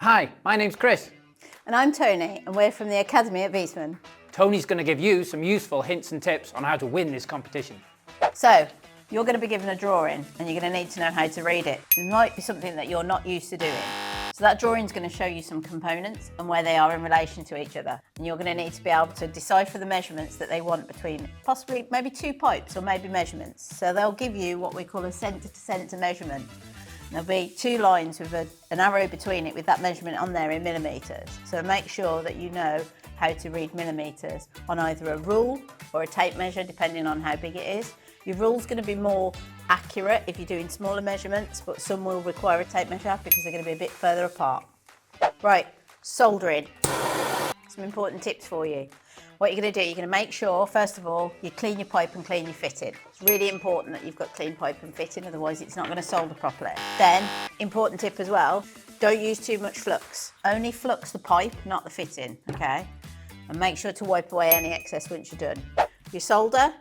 Hi, my name's Chris. And I'm Toni, and we're from the Academy at Wiesman. Tony's going to give you some useful hints and tips on how to win this competition. So, you're going to be given a drawing, and you're going to need to know how to read it. It might be something that you're not used to doing. So that drawing is going to show you some components and where they are in relation to each other. And you're going to need to be able to decipher the measurements that they want between possibly maybe two pipes or maybe measurements. So they'll give you what we call a centre-to-centre measurement. There'll be two lines with an arrow between it with that measurement on there in millimetres. So make sure that you know how to read millimetres on either a rule or a tape measure, depending on how big it is. Your rule's going to be more accurate if you're doing smaller measurements, but some will require a tape measure because they're going to be a bit further apart. Right, soldering. Some important tips for you. What you're going to do, you're going to make sure, first of all, you clean your pipe and clean your fitting. It's really important that you've got clean pipe and fitting, otherwise it's not going to solder properly. Then, important tip as well, don't use too much flux. Only flux the pipe, not the fitting, okay? And make sure to wipe away any excess once you're done. Your solder,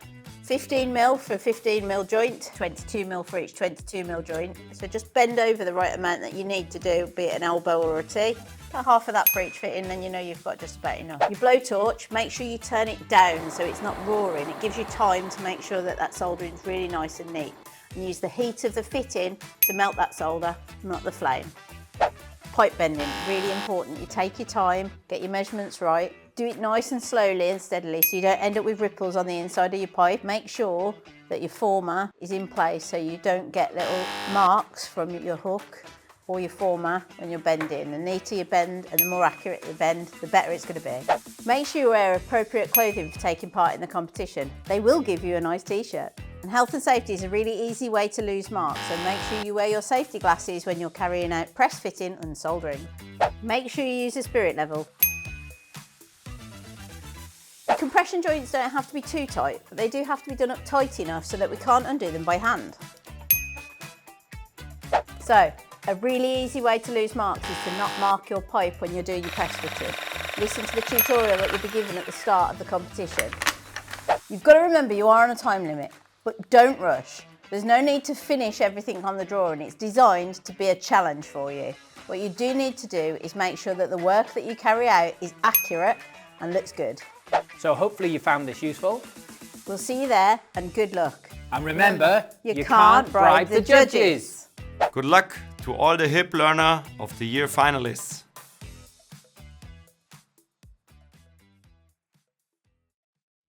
15mm for a 15mm joint, 22mm for each 22mm joint. So just bend over the right amount that you need to do, be it an elbow or a T. About half of that for each fitting, then you know you've got just about enough. Your blowtorch, make sure you turn it down so it's not roaring. It gives you time to make sure that that soldering is really nice and neat. And use the heat of the fitting to melt that solder, not the flame. Pipe bending, really important. You take your time, get your measurements right. Do it nice and slowly and steadily so you don't end up with ripples on the inside of your pipe. Make sure that your former is in place so you don't get little marks from your hook or your former when you're bending. The neater you bend and the more accurate you bend, the better it's going to be. Make sure you wear appropriate clothing for taking part in the competition. They will give you a nice t-shirt. And health and safety is a really easy way to lose marks, so make sure you wear your safety glasses when you're carrying out press fitting and soldering. Make sure you use a spirit level. Compression joints don't have to be too tight, but they do have to be done up tight enough so that we can't undo them by hand. So, a really easy way to lose marks is to not mark your pipe when you're doing your press fitting. Listen to the tutorial that you'll be given at the start of the competition. You've got to remember you are on a time limit, but don't rush. There's no need to finish everything on the drawing. It's designed to be a challenge for you. What you do need to do is make sure that the work that you carry out is accurate and looks good. So hopefully you found this useful. We'll see you there, and good luck. And remember, you can't bribe the judges. Good luck to all the HIP Learner of the Year finalists.